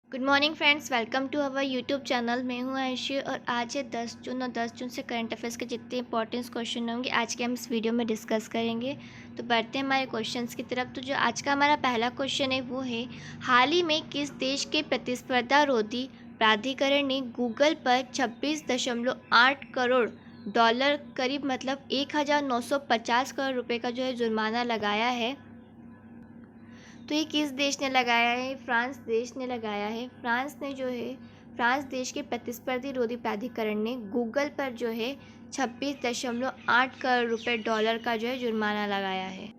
Good morning friends, welcome to our YouTube channel. मैं हूं आयशी और आज है 10 जून और 10 जून से करंट अफेयर्स के जितने इंपॉर्टेंट क्वेश्चन होंगे आज के हम इस वीडियो में डिस्कस करेंगे। तो बढ़ते हैं हमारे क्वेश्चंस की तरफ। तो जो आज का हमारा पहला क्वेश्चन है वो है, हाल ही में किस देश के प्रतिस्पर्धा रोधी प्राधिकरण ने गूगल पर 26.8 करोड़ डॉलर, करीब मतलब 1950 करोड़ रुपये का जो है जुर्माना लगाया है। तो ये किस देश ने लगाया है? फ्रांस देश ने लगाया है। फ्रांस देश के प्रतिस्पर्धी रोधी प्राधिकरण ने गूगल पर जो है 26.8 करोड़ रुपए डॉलर का जो है जुर्माना लगाया है।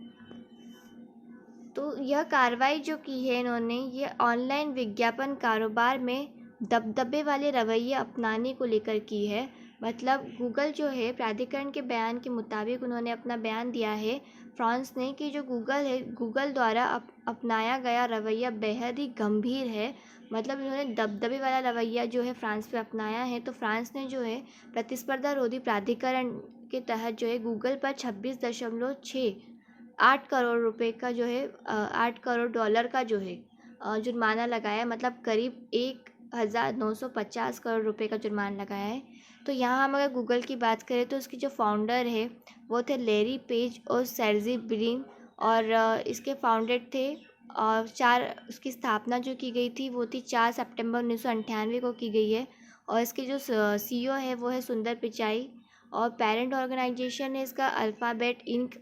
तो यह कार्रवाई जो की है इन्होंने, ये ऑनलाइन विज्ञापन कारोबार में दबदबे वाले रवैये अपनाने को लेकर की है। मतलब गूगल जो है, प्राधिकरण के बयान के मुताबिक उन्होंने अपना बयान दिया है फ्रांस ने कि जो गूगल है, गूगल द्वारा अपनाया गया रवैया बेहद ही गंभीर है। मतलब इन्होंने दबदबे वाला रवैया जो है फ्रांस पे अपनाया है। तो फ्रांस ने जो है प्रतिस्पर्धा रोधी प्राधिकरण के तहत जो है गूगल पर 26.8 करोड़ रुपए का जो है 8 करोड़ डॉलर का जो है जुर्माना लगाया है। मतलब करीब 1950 करोड़ रुपए का जुर्माना लगाया है। तो यहाँ हम अगर गूगल की बात करें तो इसकी जो फाउंडर है वो थे लैरी पेज और सर्जी ब्रिन, और इसके फाउंडर थे। और उसकी स्थापना जो की गई थी वो थी 4 सितंबर 1998 को की गई है। और इसके जो सीईओ है वो है सुंदर पिचाई, और पेरेंट ऑर्गेनाइजेशन है इसका अल्फ़ाबेट इंक।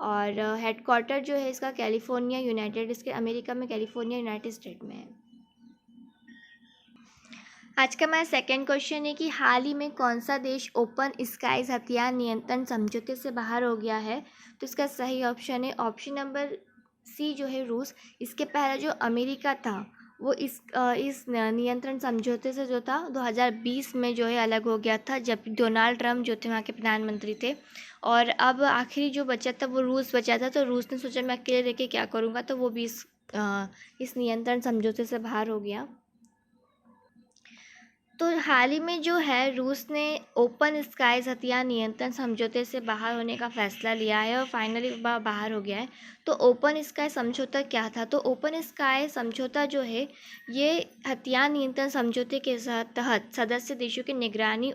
और हेडक्वार्टर जो है इसका कैलिफोर्निया यूनाइटेड, इसके अमेरिका में कैलिफोर्निया यूनाइटेड स्टेट में है। आज का हमारा सेकंड क्वेश्चन है कि हाल ही में कौन सा देश ओपन स्काईज हथियार नियंत्रण समझौते से बाहर हो गया है? तो इसका सही ऑप्शन है ऑप्शन नंबर सी जो है रूस। इसके पहले जो अमेरिका था वो इस नियंत्रण समझौते से जो था 2020 में जो है अलग हो गया था, जब डोनाल्ड ट्रम्प जो थे वहाँ के प्रधानमंत्री थे। और अब आखिरी जो बचा था वो रूस बचा था। तो रूस ने सोचा मैं अकेले रह के क्या करूँगा, तो वो भी इस नियंत्रण समझौते से बाहर हो गया। तो हाल ही में जो है रूस ने ओपन स्काईज हथियार नियंत्रण समझौते से बाहर होने का फैसला लिया है और फाइनली बाहर हो गया है। तो ओपन स्काई समझौता क्या था? तो ओपन स्काई समझौता जो है ये हथियार नियंत्रण समझौते के तहत सदस्य देशों की निगरानी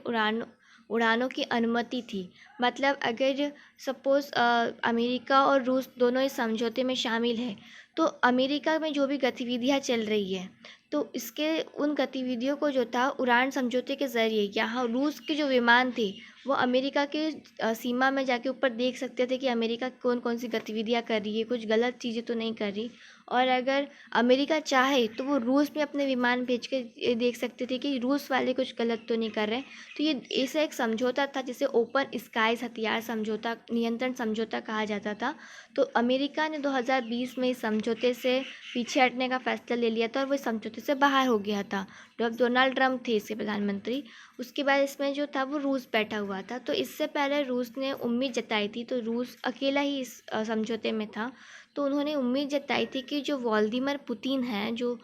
उड़ानों की अनुमति थी। मतलब अगर सपोज़ अमेरिका और रूस दोनों इस समझौते में शामिल है, तो अमेरिका में जो भी गतिविधियाँ चल रही है तो इसके उन गतिविधियों को जो था उड़ान समझौते के ज़रिए यहाँ रूस के जो विमान थे वो अमेरिका के सीमा में जाके ऊपर देख सकते थे कि अमेरिका कौन कौन सी गतिविधियाँ कर रही है, कुछ गलत चीज़ें तो नहीं कर रही। और अगर अमेरिका चाहे तो वो रूस में अपने विमान भेज के ये देख सकते थे कि रूस वाले कुछ गलत तो नहीं कर रहे। तो ये ऐसा एक समझौता था जिसे ओपन स्काईज हथियार समझौता नियंत्रण समझौता कहा जाता था। तो अमेरिका ने 2020 में इस समझौते से पीछे हटने का फैसला ले लिया था और वो इस समझौते से बाहर हो गया था। जब डोनाल्ड ट्रम्प थे इसके प्रधानमंत्री, उसके बाद इसमें जो था वो रूस बैठा हुआ था। तो इससे पहले रूस ने उम्मीद जताई थी, तो रूस अकेला ही इस समझौते में था। तो उन्होंने उम्मीद जताई थी कि जो व्लादिमीर पुतिन हैं, जो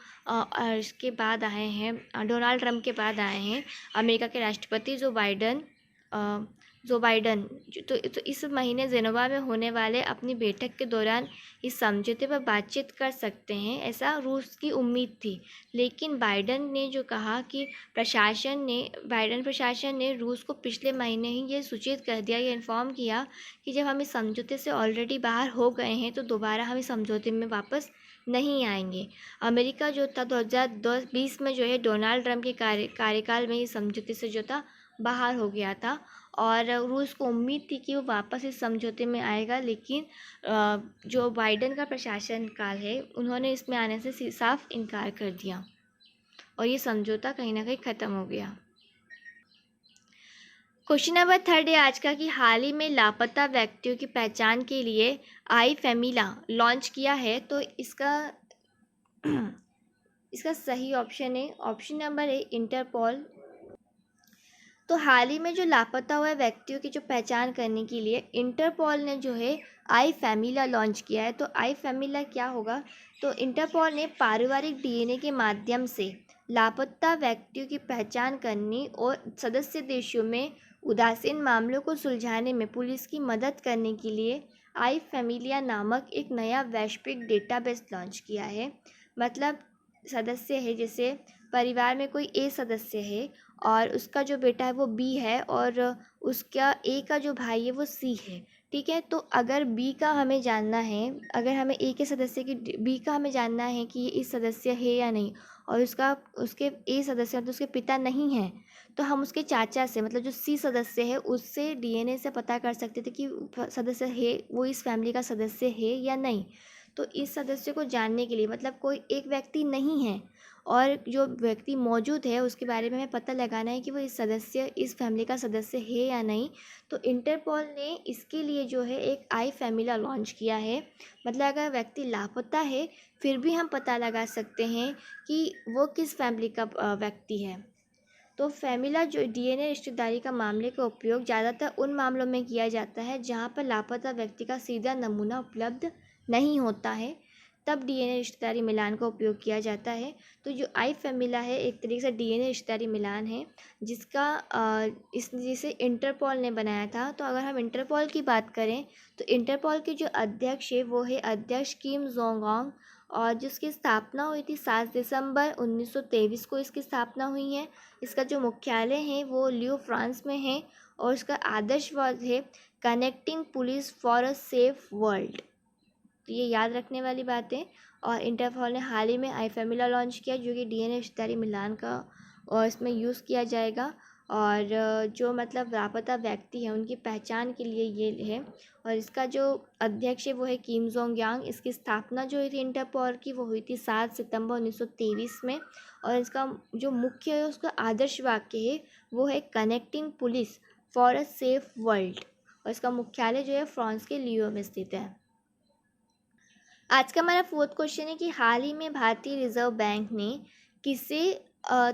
इसके बाद आए हैं, डोनाल्ड ट्रम्प के बाद आए हैं, अमेरिका के राष्ट्रपति जो बाइडन तो इस महीने जेनेवा में होने वाले अपनी बैठक के दौरान इस समझौते पर बातचीत कर सकते हैं, ऐसा रूस की उम्मीद थी। लेकिन बाइडन ने जो कहा कि बाइडन प्रशासन ने रूस को पिछले महीने ही ये सूचित कर दिया, ये इन्फॉर्म किया कि जब हम इस समझौते से ऑलरेडी बाहर हो गए हैं तो दोबारा हम इस समझौते में वापस नहीं आएंगे। अमेरिका जो था 2020 में जो है डोनाल्ड ट्रम्प के कार्यकाल में इस समझौते से जो था बाहर हो गया था। और रूस को उम्मीद थी कि वो वापस इस समझौते में आएगा, लेकिन जो बाइडन का प्रशासन काल है उन्होंने इसमें आने से साफ इनकार कर दिया और ये समझौता कहीं ना कहीं ख़त्म हो गया। क्वेश्चन नंबर थर्ड है आज का कि हाल ही में लापता व्यक्तियों की पहचान के लिए आई फैमिला लॉन्च किया है। तो इसका सही ऑप्शन है ऑप्शन नंबर है इंटरपोल। तो हाल ही में जो लापता हुए व्यक्तियों की जो पहचान करने के लिए इंटरपोल ने जो है आई फैमिला लॉन्च किया है। तो आई फैमिला क्या होगा? तो इंटरपोल ने पारिवारिक डीएनए के माध्यम से लापता व्यक्तियों की पहचान करने और सदस्य देशों में उदासीन मामलों को सुलझाने में पुलिस की मदद करने के लिए आई फैमिलिया नामक एक नया वैश्विक डेटाबेस लॉन्च किया है। मतलब सदस्य है, जैसे परिवार में कोई ए सदस्य है और उसका जो बेटा है वो बी है और उसका ए का जो भाई है वो सी है, ठीक है। तो अगर बी का हमें जानना है, अगर हमें ए के सदस्य की बी का हमें जानना है कि ये इस सदस्य है या नहीं, और उसके ए सदस्य मतलब उसके पिता नहीं है, तो हम उसके चाचा से मतलब जो सी सदस्य है उससे डीएनए से पता कर सकते थे कि सदस्य है वो इस फैमिली का सदस्य है या नहीं। तो इस सदस्य को जानने के लिए मतलब कोई एक व्यक्ति नहीं है और जो व्यक्ति मौजूद है उसके बारे में हमें पता लगाना है कि वो इस फैमिली का सदस्य है या नहीं। तो इंटरपोल ने इसके लिए जो है एक आई फैमिला लॉन्च किया है। मतलब अगर व्यक्ति लापता है फिर भी हम पता लगा सकते हैं कि वो किस फैमिली का व्यक्ति है। तो फैमिला जो डीएनए रिश्तेदारी का मामले का उपयोग ज़्यादातर उन मामलों में किया जाता है जहाँ पर लापता व्यक्ति का सीधा नमूना उपलब्ध नहीं होता है, तब डीएनए रिश्तेदारी मिलान का उपयोग किया जाता है। तो जो आई फैमिला है एक तरीके से डीएनए रिश्तेदारी मिलान है जिसे इंटरपोल ने बनाया था। तो अगर हम इंटरपोल की बात करें तो इंटरपोल के जो अध्यक्ष है वो है अध्यक्ष किम जोंग ऑंग, और जिसकी स्थापना हुई थी 7 दिसंबर 1923 को इसकी स्थापना हुई है। इसका जो मुख्यालय है वो लियो फ्रांस में है और इसका आदर्शवाद है connecting police for a safe world. तो ये याद रखने वाली बातें। और इंटरपोल ने हाल ही में आई फैमिला लॉन्च किया जो कि डीएनए रिश्तेदारी मिलान का और इसमें यूज़ किया जाएगा। और जो मतलब लापता व्यक्ति हैं उनकी पहचान के लिए ये है। और इसका जो अध्यक्ष है वो है किम जोंग यांग। इसकी स्थापना जो हुई थी इंटरपोल की वो हुई थी 7 सितंबर 1923 में। और इसका जो मुख्य है उसका आदर्श वाक्य है वो है connecting police for a safe world. और इसका मुख्यालय जो है फ्रांस के लियो में स्थित है। आज का हमारा 4th क्वेश्चन है कि हाल ही में भारतीय रिजर्व बैंक ने किसे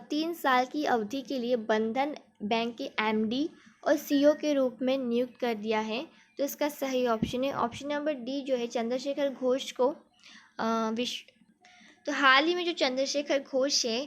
3 साल की अवधि के लिए बंधन बैंक के एमडी और सीईओ के रूप में नियुक्त कर दिया है। तो इसका सही ऑप्शन है ऑप्शन नंबर डी जो है चंद्रशेखर घोष को विश्व। तो हाल ही में जो चंद्रशेखर घोष है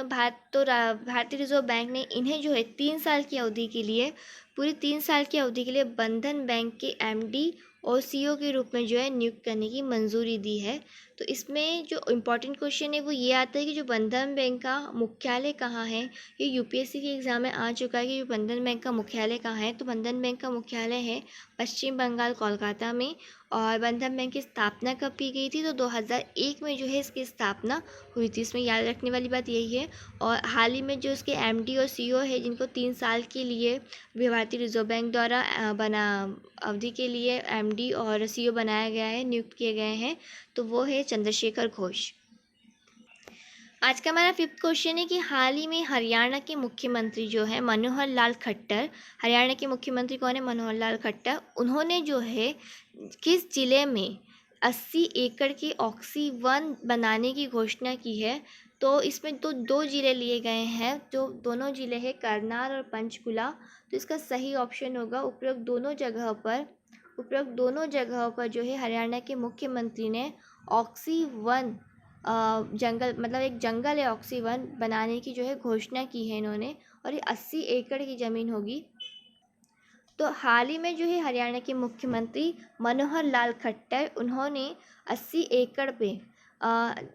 भारतीय रिजर्व बैंक ने इन्हें जो है 3 साल की अवधि के लिए पूरी 3 साल की अवधि के लिए बंधन बैंक के एमडी और सीईओ के रूप में जो है नियुक्त करने की मंजूरी दी है। तो इसमें जो इम्पोर्टेंट क्वेश्चन है वो ये आता है कि जो बंधन बैंक का मुख्यालय कहाँ है। ये यूपीएससी के एग्ज़ाम में आ चुका है कि बंधन बैंक का मुख्यालय कहाँ है। तो बंधन बैंक का मुख्यालय है पश्चिम बंगाल कोलकाता में। और बंधन बैंक की स्थापना कब की गई थी तो 2001 में जो है इसकी स्थापना हुई थी। इसमें याद रखने वाली बात यही है। और हाल ही में जो इसके एमडी और सीईओ है जिनको 3 साल के लिए भारतीय रिजर्व बैंक द्वारा बना अवधि के लिए एमडी और सीईओ बनाया गया है, नियुक्त किए गए हैं, तो वो है चंद्रशेखर घोष। आज का हमारा 5th क्वेश्चन है कि हाल ही में हरियाणा के मुख्यमंत्री जो है मनोहर लाल खट्टर, हरियाणा के मुख्यमंत्री कौन है मनोहर लाल खट्टर, उन्होंने जो है किस जिले में 80 एकड़ की ऑक्सी-1 बनाने की घोषणा की है। तो इसमें तो 2 जिले लिए गए हैं, जो दोनों जिले हैं करनाल और पंचकुला। तो इसका सही ऑप्शन होगा उपरोक्त दोनों जगहों पर जो है हरियाणा के मुख्यमंत्री ने ऑक्सी-1 जंगल मतलब एक जंगल है ऑक्सी-1 बनाने की जो है घोषणा की है इन्होंने, और ये 80 एकड़ की ज़मीन होगी। तो हाल ही में जो है हरियाणा के मुख्यमंत्री मनोहर लाल खट्टर उन्होंने 80 एकड़ पे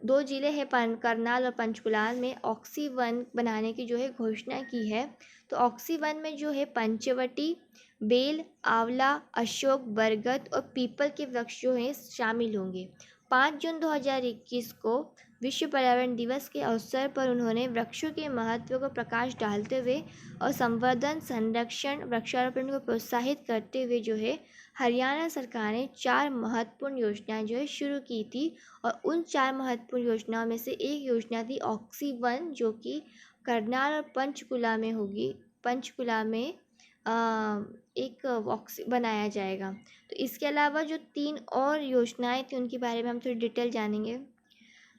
2 जिले हैं करनाल और पंचकुलाल में ऑक्सी-1 बनाने की जो है घोषणा की है। तो ऑक्सी-1 में जो है पंचवटी, बेल, आंवला, अशोक, बरगद और पीपल के वृक्ष जो हैं शामिल होंगे। 5 जून 2021 को विश्व पर्यावरण दिवस के अवसर पर उन्होंने वृक्षों के महत्व को प्रकाश डालते हुए और संवर्धन, संरक्षण, वृक्षारोपण को प्रोत्साहित करते हुए जो है हरियाणा सरकार ने 4 महत्वपूर्ण योजनाएं जो है शुरू की थी। और उन 4 महत्वपूर्ण योजनाओं में से एक योजना थी ऑक्सी-1 जो कि करनाल और पंचकुला में होगी। पंचकुला में एक ऑक्सी बनाया जाएगा। तो इसके अलावा जो 3 और योजनाएं थी उनके बारे में हम थोड़ी डिटेल जानेंगे।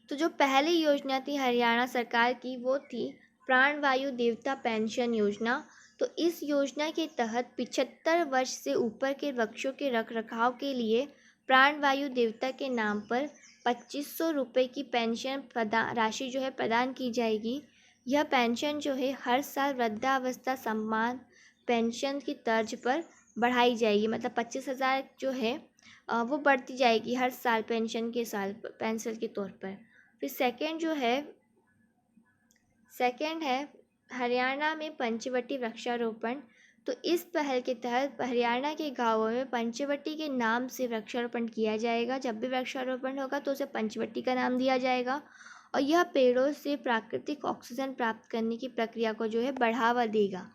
तो जो पहली योजना थी हरियाणा सरकार की वो थी प्राणवायु देवता पेंशन योजना। तो इस योजना के तहत 75 वर्ष से ऊपर के वृक्षों के रखरखाव के लिए प्राणवायु देवता के नाम पर 2500 रुपये की पेंशन राशि जो है प्रदान की जाएगी। यह पेंशन जो है हर साल वृद्धावस्था सम्मान पेंशन की तर्ज पर बढ़ाई जाएगी। मतलब 25,000 जो है वो बढ़ती जाएगी हर साल पेंशन के तौर पर। फिर सेकंड है हरियाणा में पंचवटी वृक्षारोपण। तो इस पहल के तहत हरियाणा के गांवों में पंचवटी के नाम से वृक्षारोपण किया जाएगा। जब भी वृक्षारोपण होगा तो उसे पंचवटी का नाम दिया जाएगा और यह पेड़ों से प्राकृतिक ऑक्सीजन प्राप्त करने की प्रक्रिया को जो है बढ़ावा देगा।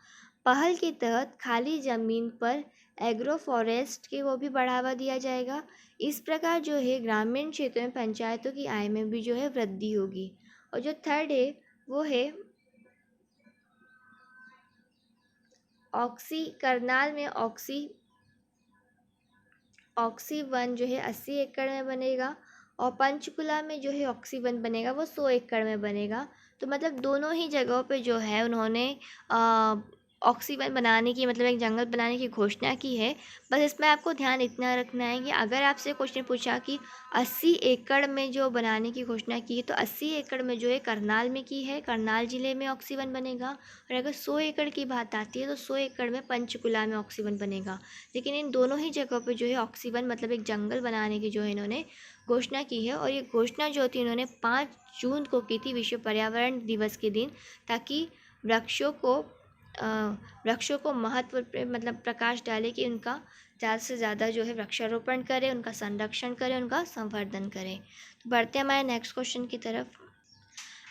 पहल के तहत खाली ज़मीन पर एग्रो फॉरेस्ट के को भी बढ़ावा दिया जाएगा। इस प्रकार जो है ग्रामीण क्षेत्रों में पंचायतों की आय में भी जो है वृद्धि होगी। और जो थर्ड है वो है करनाल में ऑक्सी वन जो है 80 एकड़ में बनेगा और पंचकुला में जो है ऑक्सी वन बनेगा वो 100 एकड़ में बनेगा। तो मतलब दोनों ही जगहों पे जो है उन्होंने ऑक्सी वन बनाने की मतलब एक जंगल बनाने की घोषणा की है। बस इसमें आपको ध्यान इतना रखना है कि अगर आपसे क्वेश्चन पूछा कि 80 एकड़ में जो बनाने की घोषणा की है तो 80 एकड़ में जो है करनाल में की है, करनाल ज़िले में ऑक्सी वन बनेगा। और अगर 100 एकड़ की बात आती है तो 100 एकड़ में पंचकुला में ऑक्सी वन बनेगा। लेकिन इन दोनों ही जगहों पे जो है ऑक्सी वन मतलब एक जंगल बनाने की जो है इन्होंने घोषणा की है। और ये घोषणा जो थी इन्होंने 5 जून को की थी, विश्व पर्यावरण दिवस के दिन, ताकि वृक्षों को महत्व मतलब प्रकाश डाले कि उनका ज़्यादा से ज़्यादा जो है वृक्षारोपण करें, उनका संरक्षण करें, उनका संवर्धन करें। तो बढ़ते हैं हमारे नेक्स्ट क्वेश्चन की तरफ।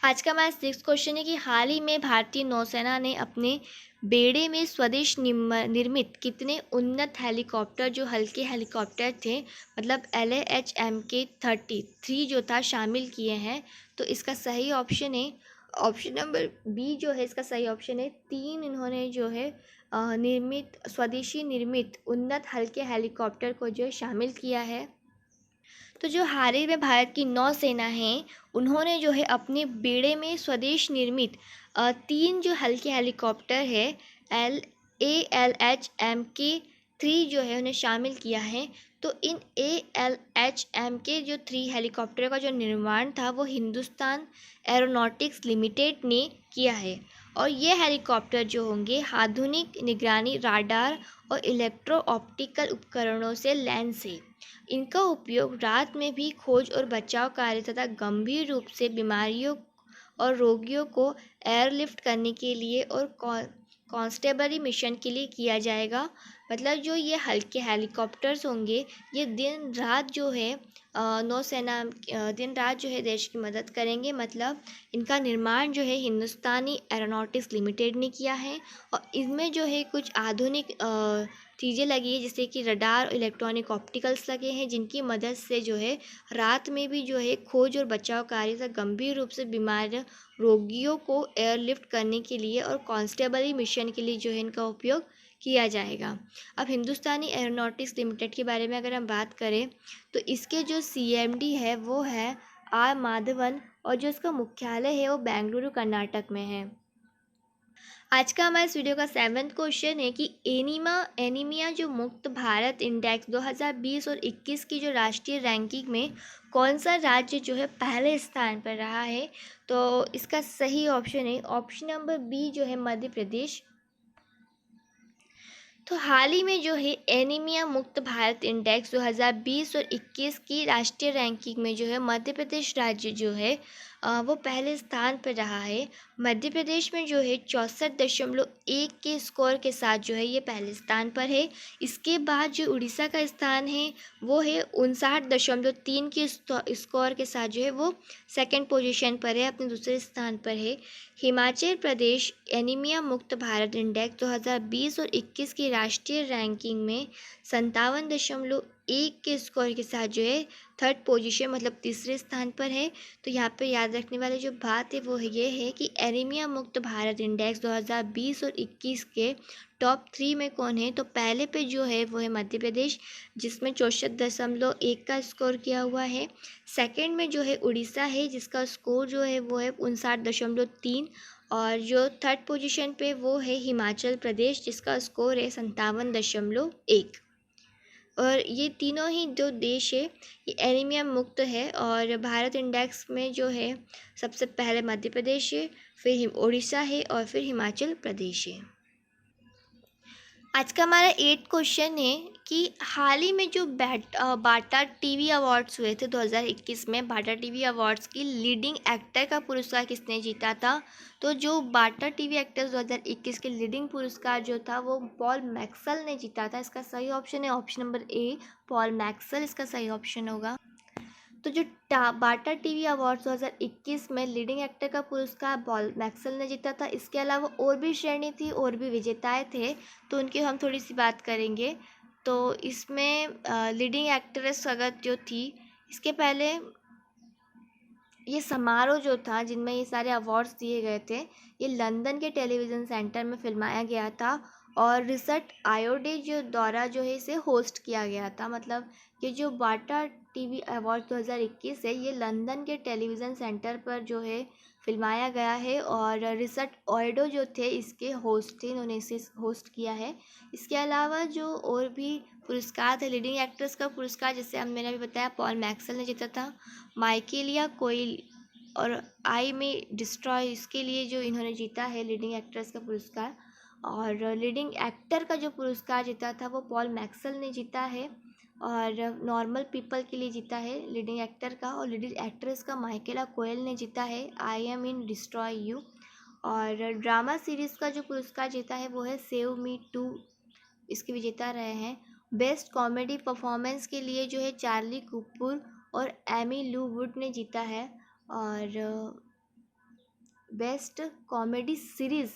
आज का हमारा 6th क्वेश्चन है कि हाल ही में भारतीय नौसेना ने अपने बेड़े में स्वदेश निर्मित कितने उन्नत हेलीकॉप्टर जो हल्के हेलीकॉप्टर थे मतलब LHMK-33 जो था शामिल किए हैं। तो इसका सही ऑप्शन है ऑप्शन नंबर बी जो है इसका सही ऑप्शन है। 3 इन्होंने जो है स्वदेशी निर्मित उन्नत हल्के हेलीकॉप्टर को जो है शामिल किया है। तो जो हाल ही में भारत की नौसेना है उन्होंने जो है अपने बेड़े में स्वदेश निर्मित 3 जो हल्के हेलीकॉप्टर है LHMK-3 जो है उन्हें शामिल किया है। तो इन LHMK जो 3 हेलीकॉप्टर का जो निर्माण था वो हिंदुस्तान एरोनॉटिक्स लिमिटेड ने किया है। और ये हेलीकॉप्टर जो होंगे आधुनिक निगरानी राडार और इलेक्ट्रो ऑप्टिकल उपकरणों से लैस है। इनका उपयोग रात में भी खोज और बचाव कार्य तथा गंभीर रूप से बीमारियों और रोगियों को एयरलिफ्ट करने के लिए और कॉन्स्टेबली मिशन के लिए किया जाएगा। मतलब जो ये हल्के हेलीकॉप्टर्स होंगे ये दिन रात जो है नौसेना दिन रात जो है देश की मदद करेंगे। मतलब इनका निर्माण जो है हिंदुस्तानी एरोनॉटिक्स लिमिटेड ने किया है और इसमें जो है कुछ आधुनिक चीज़ें लगी है जैसे कि रडार इलेक्ट्रॉनिक ऑप्टिकल्स लगे हैं जिनकी मदद से जो है रात में भी जो है खोज और बचाव कार्य से गंभीर रूप से बीमार रोगियों को एयरलिफ्ट करने के लिए और कॉन्स्टेबली मिशन के लिए जो है इनका उपयोग किया जाएगा। अब हिंदुस्तानी एरोनॉटिक्स लिमिटेड के बारे में अगर हम बात करें तो इसके जो CMD है वो है R माधवन और जो इसका मुख्यालय है वो बेंगलुरु कर्नाटक में है। आज का हमारे इस वीडियो का 7th क्वेश्चन है कि एनीमिया जो मुक्त भारत इंडेक्स 2020 और 21 की जो राष्ट्रीय रैंकिंग में कौन सा राज्य जो है पहले स्थान पर रहा है। तो इसका सही ऑप्शन है ऑप्शन नंबर बी जो है मध्य प्रदेश। तो हाल ही में जो है एनीमिया मुक्त भारत इंडेक्स 2020 और 21 की राष्ट्रीय रैंकिंग में जो है मध्य प्रदेश राज्य जो है वो पहले स्थान पर रहा है। मध्य प्रदेश में जो है 64.1 के स्कोर के साथ जो है ये पहले स्थान पर है। इसके बाद जो उड़ीसा का स्थान है वो है 59.3 के स्कोर के साथ जो है वो सेकंड पोजीशन पर है, अपने दूसरे स्थान पर है। हिमाचल प्रदेश एनीमिया मुक्त भारत इंडेक्स 2020 और 21 की राष्ट्रीय रैंकिंग में 57.1 के स्कोर के साथ जो है थर्ड पोजीशन मतलब तीसरे स्थान पर है। तो यहाँ पे याद रखने वाली जो बात है वो ये है कि एनीमिया मुक्त भारत इंडेक्स 2020 और 21 के टॉप 3 में कौन है। तो पहले पे जो है वो है मध्य प्रदेश जिसमें 64.1 का स्कोर किया हुआ है। सेकंड में जो है उड़ीसा है जिसका स्कोर जो है वो है 59.3 और जो थर्ड पोजीशन पे वो है हिमाचल प्रदेश जिसका स्कोर है 57.1। और ये तीनों ही जो देश है ये एनीमिया मुक्त है और भारत इंडेक्स में जो है सबसे पहले मध्य प्रदेश है, फिर उड़ीसा है और फिर हिमाचल प्रदेश है। आज का हमारा 8 क्वेश्चन है कि हाल ही में जो बाटा टीवी अवार्ड्स हुए थे 2021 में, बाटा टीवी अवार्ड्स की लीडिंग एक्टर का पुरस्कार किसने जीता था? तो जो बाटा टीवी एक्टर्स 2021 के लीडिंग पुरस्कार जो था वो पॉल मैक्सवेल ने जीता था। इसका सही ऑप्शन है option number A, Paul Maxwell इसका सही ऑप्शन होगा। तो जो बाटा टीवी अवार्ड्स 2021 में लीडिंग एक्टर का पुरस्कार पॉल मैक्सवेल ने जीता था। इसके अलावा और भी श्रेणी थी और भी विजेताएं थे, तो उनकी हम थोड़ी सी बात करेंगे। तो इसमें लीडिंग एक्ट्रेस अगर जो थी, इसके पहले ये समारोह जो था जिनमें ये सारे अवार्ड्स दिए गए थे, ये लंदन के टेलीविज़न सेंटर में फिल्माया गया था और रिचर्ड आयोडे जो द्वारा जो है इसे होस्ट किया गया था। मतलब ये जो बाटा टीवी अवार्ड 2021 है, ये लंदन के टेलीविज़न सेंटर पर जो है फिल्माया गया है और रिचर्ड आयोडे जो थे इसके होस्ट थे, इन्होंने इसे होस्ट किया है। इसके अलावा जो और भी पुरस्कार थे, लीडिंग एक्ट्रेस का पुरस्कार जैसे हम मैंने अभी बताया पॉल मैक्सवेल ने जीता था। माइकेलिया कोइल और आई में डिस्ट्रॉय, इसके लिए जो इन्होंने जीता है लीडिंग एक्ट्रेस का पुरस्कार। और लीडिंग एक्टर का जो पुरस्कार जीता था वो पॉल मैक्सवेल ने जीता है और नॉर्मल पीपल के लिए जीता है लीडिंग एक्टर का। और लीडिंग एक्ट्रेस का माइकेला कोयल ने जीता है I am in destroy you. और ड्रामा सीरीज़ का जो पुरस्कार जीता है वो है सेव मी टू, इसके विजेता रहे हैं। बेस्ट कॉमेडी परफॉर्मेंस के लिए जो है चार्ली कपूर और एमी लू वुड ने जीता है। और बेस्ट कॉमेडी सीरीज़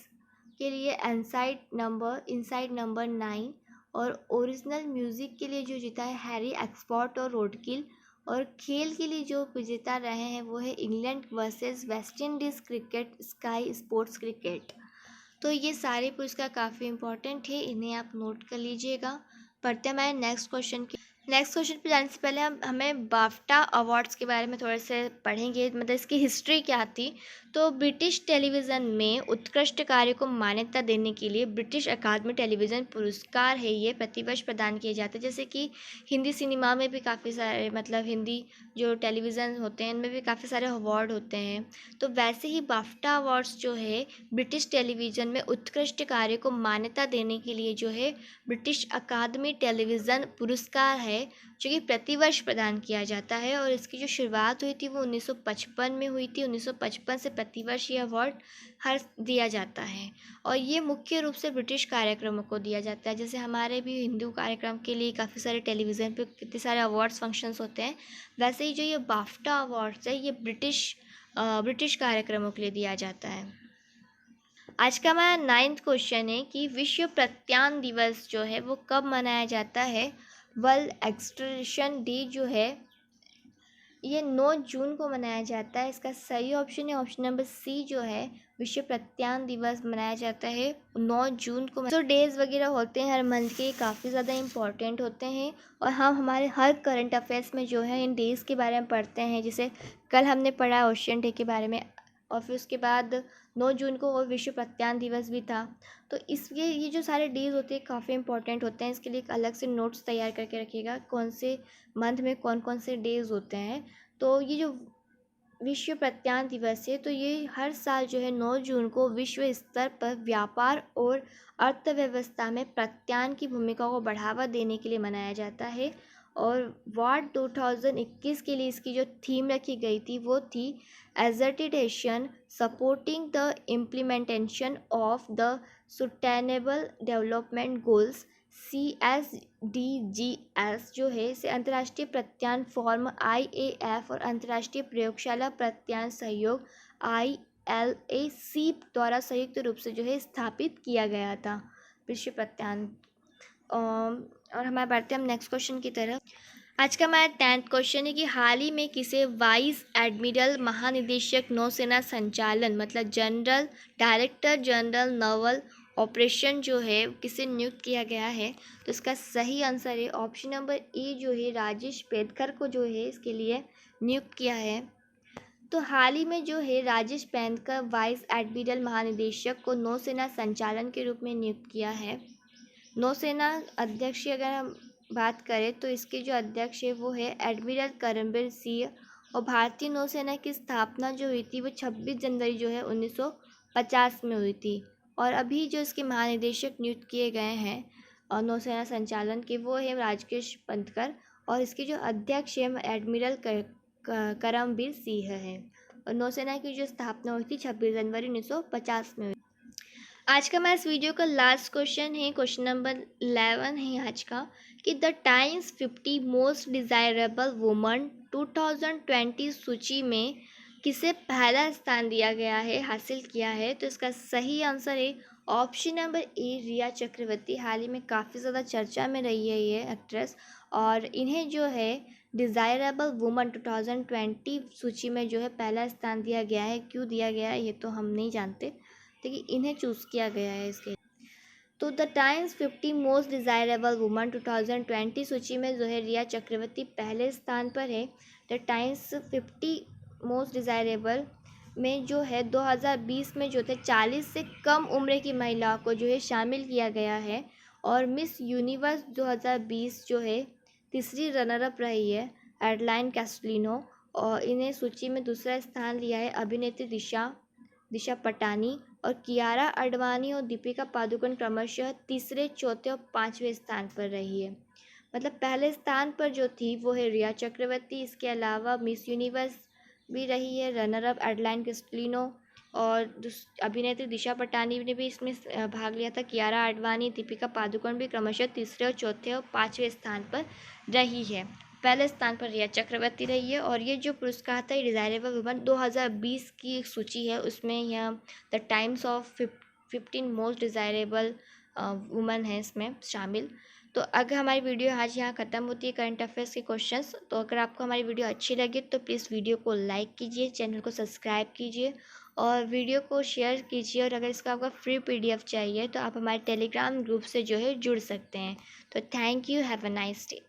के लिए इनसाइड नंबर 9। और ओरिजिनल म्यूज़िक के लिए जो जीता है हैरी एक्सपोर्ट और रोडकिल। और खेल के लिए जो विजेता रहे हैं वो है England versus West Indies cricket sky sports cricket. तो ये सारे पुरस्कार काफ़ी इंपॉर्टेंट है, इन्हें आप नोट कर लीजिएगा। पढ़ते हैं हमारे नेक्स्ट क्वेश्चन पे जाने से पहले हमें बाफ्टा अवार्ड्स के बारे में थोड़े से पढ़ेंगे, मतलब इसकी हिस्ट्री क्या थी। तो ब्रिटिश टेलीविज़न में उत्कृष्ट कार्य को मान्यता देने के लिए ब्रिटिश अकादमी टेलीविज़न पुरस्कार है, ये प्रतिवर्ष प्रदान किए जाते हैं। जैसे कि हिंदी सिनेमा में भी काफ़ी सारे, मतलब हिंदी जो टेलीविज़न होते हैं इनमें भी काफ़ी सारे अवार्ड होते हैं। तो वैसे ही बाफ्टा अवार्ड्स जो है ब्रिटिश टेलीविज़न में उत्कृष्ट कार्य को मान्यता देने के लिए जो है ब्रिटिश अकादमी टेलीविज़न पुरस्कार है, जो कि प्रतिवर्ष प्रदान किया जाता है। और इसकी जो शुरुआत हुई थी वो 1955 में हुई थी। 1955 से प्रतिवर्ष ये अवार्ड हर दिया जाता है और ये मुख्य रूप से ब्रिटिश कार्यक्रमों को दिया जाता है। जैसे हमारे भी हिंदू कार्यक्रम के लिए काफ़ी सारे टेलीविज़न पे कितने सारे अवार्ड्स फंक्शंस होते हैं, वैसे ही जो ये बाफ्टा अवार्ड्स है ये ब्रिटिश कार्यक्रमों के लिए दिया जाता है। आज का हमारा 9th क्वेश्चन है कि विश्व प्रत्यान दिवस जो है वो कब मनाया जाता है? वर्ल्ड एक्सट्रेशन डे जो है ये 9 जून को मनाया जाता है। इसका सही ऑप्शन है ऑप्शन नंबर सी, जो है विश्व प्रत्यान दिवस मनाया जाता है 9 जून को। जो डेज़ वगैरह होते हैं हर मंथ के, काफ़ी ज़्यादा इम्पॉर्टेंट होते हैं और हम हमारे हर करंट अफेयर्स में जो है इन डेज़ के बारे में पढ़ते हैं। जैसे कल हमने पढ़ा ओशन डे के बारे में और फिर उसके बाद 9 जून को और विश्व प्रत्यान दिवस भी था। तो इसलिए ये जो सारे डेज़ होते हैं काफ़ी इंपॉर्टेंट होते हैं। इसके लिए एक अलग से नोट्स तैयार करके रखिएगा कौन से मंथ में कौन कौन से डेज़ होते हैं। तो ये जो विश्व प्रत्यान दिवस है तो ये हर साल जो है 9 जून को विश्व स्तर पर व्यापार और अर्थव्यवस्था में प्रत्यान की भूमिका को बढ़ावा देने के लिए मनाया जाता है। और वार्ड 2021 के लिए इसकी जो थीम रखी गई थी वो थी एजर्टिटेशन supporting the implementation of the sustainable development goals CSDGs, जो है इसे अंतर्राष्ट्रीय प्रत्यान फॉर्म IAF और अंतर्राष्ट्रीय प्रयोगशाला प्रत्यान सहयोग ILAC द्वारा संयुक्त रूप से जो है स्थापित किया गया था विश्व प्रत्यान। और हमारे बढ़ते हम नेक्स्ट क्वेश्चन की तरफ। आज का हमारा 10th क्वेश्चन है कि हाल ही में किसे वाइस एडमिरल महानिदेशक नौसेना संचालन, मतलब general director general Naval operation जो है किसे नियुक्त किया गया है? तो इसका सही आंसर है ऑप्शन नंबर ए, जो है राजेश पेदकर को जो है इसके लिए नियुक्त किया है। तो हाल ही में जो है राजेश पेदकर वाइस एडमिरल महानिदेशक को नौसेना संचालन के रूप में नियुक्त किया है। नौसेना अध्यक्ष की अगर हम बात करें तो इसके जो अध्यक्ष है वो है एडमिरल करमबीर सिंह। और भारतीय नौसेना की स्थापना जो हुई थी वो 26 जनवरी जो है 1950 में हुई थी। और अभी जो इसके महानिदेशक नियुक्त किए गए हैं नौसेना संचालन की, वो है राजकेश पंतकर, और इसके जो अध्यक्ष है एडमिरल करमबीर सिंह है। और नौसेना की जो स्थापना हुई थी 26 जनवरी 1950 में हुई। आज का हमारा इस वीडियो का लास्ट क्वेश्चन है, क्वेश्चन नंबर 11 है आज का, कि the times 50 most desirable woman 2020 सूची में किसे पहला स्थान दिया गया है, हासिल किया है। तो इसका सही आंसर है ऑप्शन नंबर ए, रिया चक्रवर्ती। हाल ही में काफ़ी ज़्यादा चर्चा में रही है ये एक्ट्रेस, और इन्हें जो है डिज़ायरेबल वुमन 2020 सूची में जो है पहला स्थान दिया गया है। क्यों दिया गया है ये तो हम नहीं जानते, लेकिन इन्हें चूज़ किया गया है इसके। तो the times 50 most desirable woman 2020 सूची में जो है रिया चक्रवर्ती पहले स्थान पर है। द टाइम्स 50 मोस्ट डिज़ायरेबल में जो है 2020 में जो थे 40 से कम उम्र की महिलाओं को जो है शामिल किया गया है। और मिस यूनिवर्स 2020 जो है तीसरी रनरअप रही है एडलाइन कैस्टलिनो, और इन्हें सूची में दूसरा स्थान लिया है अभिनेत्री दिशा पटानी, और कियारा आडवाणी और दीपिका पादुकोण क्रमशः तीसरे, चौथे और 5वें स्थान पर रही है। मतलब पहले स्थान पर जो थी वो है रिया चक्रवर्ती, इसके अलावा मिस यूनिवर्स भी रही है रनर अप एडलाइन कैस्टलिनो, और अभिनेत्री दिशा पटानी ने भी इसमें भाग लिया था। कियारा आडवाणी, दीपिका पादुकोण भी क्रमशः तीसरे और चौथे और 5वें स्थान पर रही है। पहले स्थान पर रिया चक्रवर्ती रही है। और ये जो पुरस्कार था ये डिज़ायरेबल वुमन 2020 की एक सूची है, उसमें यह the times of 15 most desirable woman है इसमें शामिल। तो अगर हमारी वीडियो आज यहाँ ख़त्म होती है करंट अफेयर्स के क्वेश्चंस, तो अगर आपको हमारी वीडियो अच्छी लगे तो प्लीज़ वीडियो को लाइक कीजिए, चैनल को सब्सक्राइब कीजिए और वीडियो को शेयर कीजिए। और अगर इसका आपका फ्री PDF चाहिए तो आप हमारे टेलीग्राम ग्रुप से जो है जुड़ सकते हैं। तो thank you, have a nice day.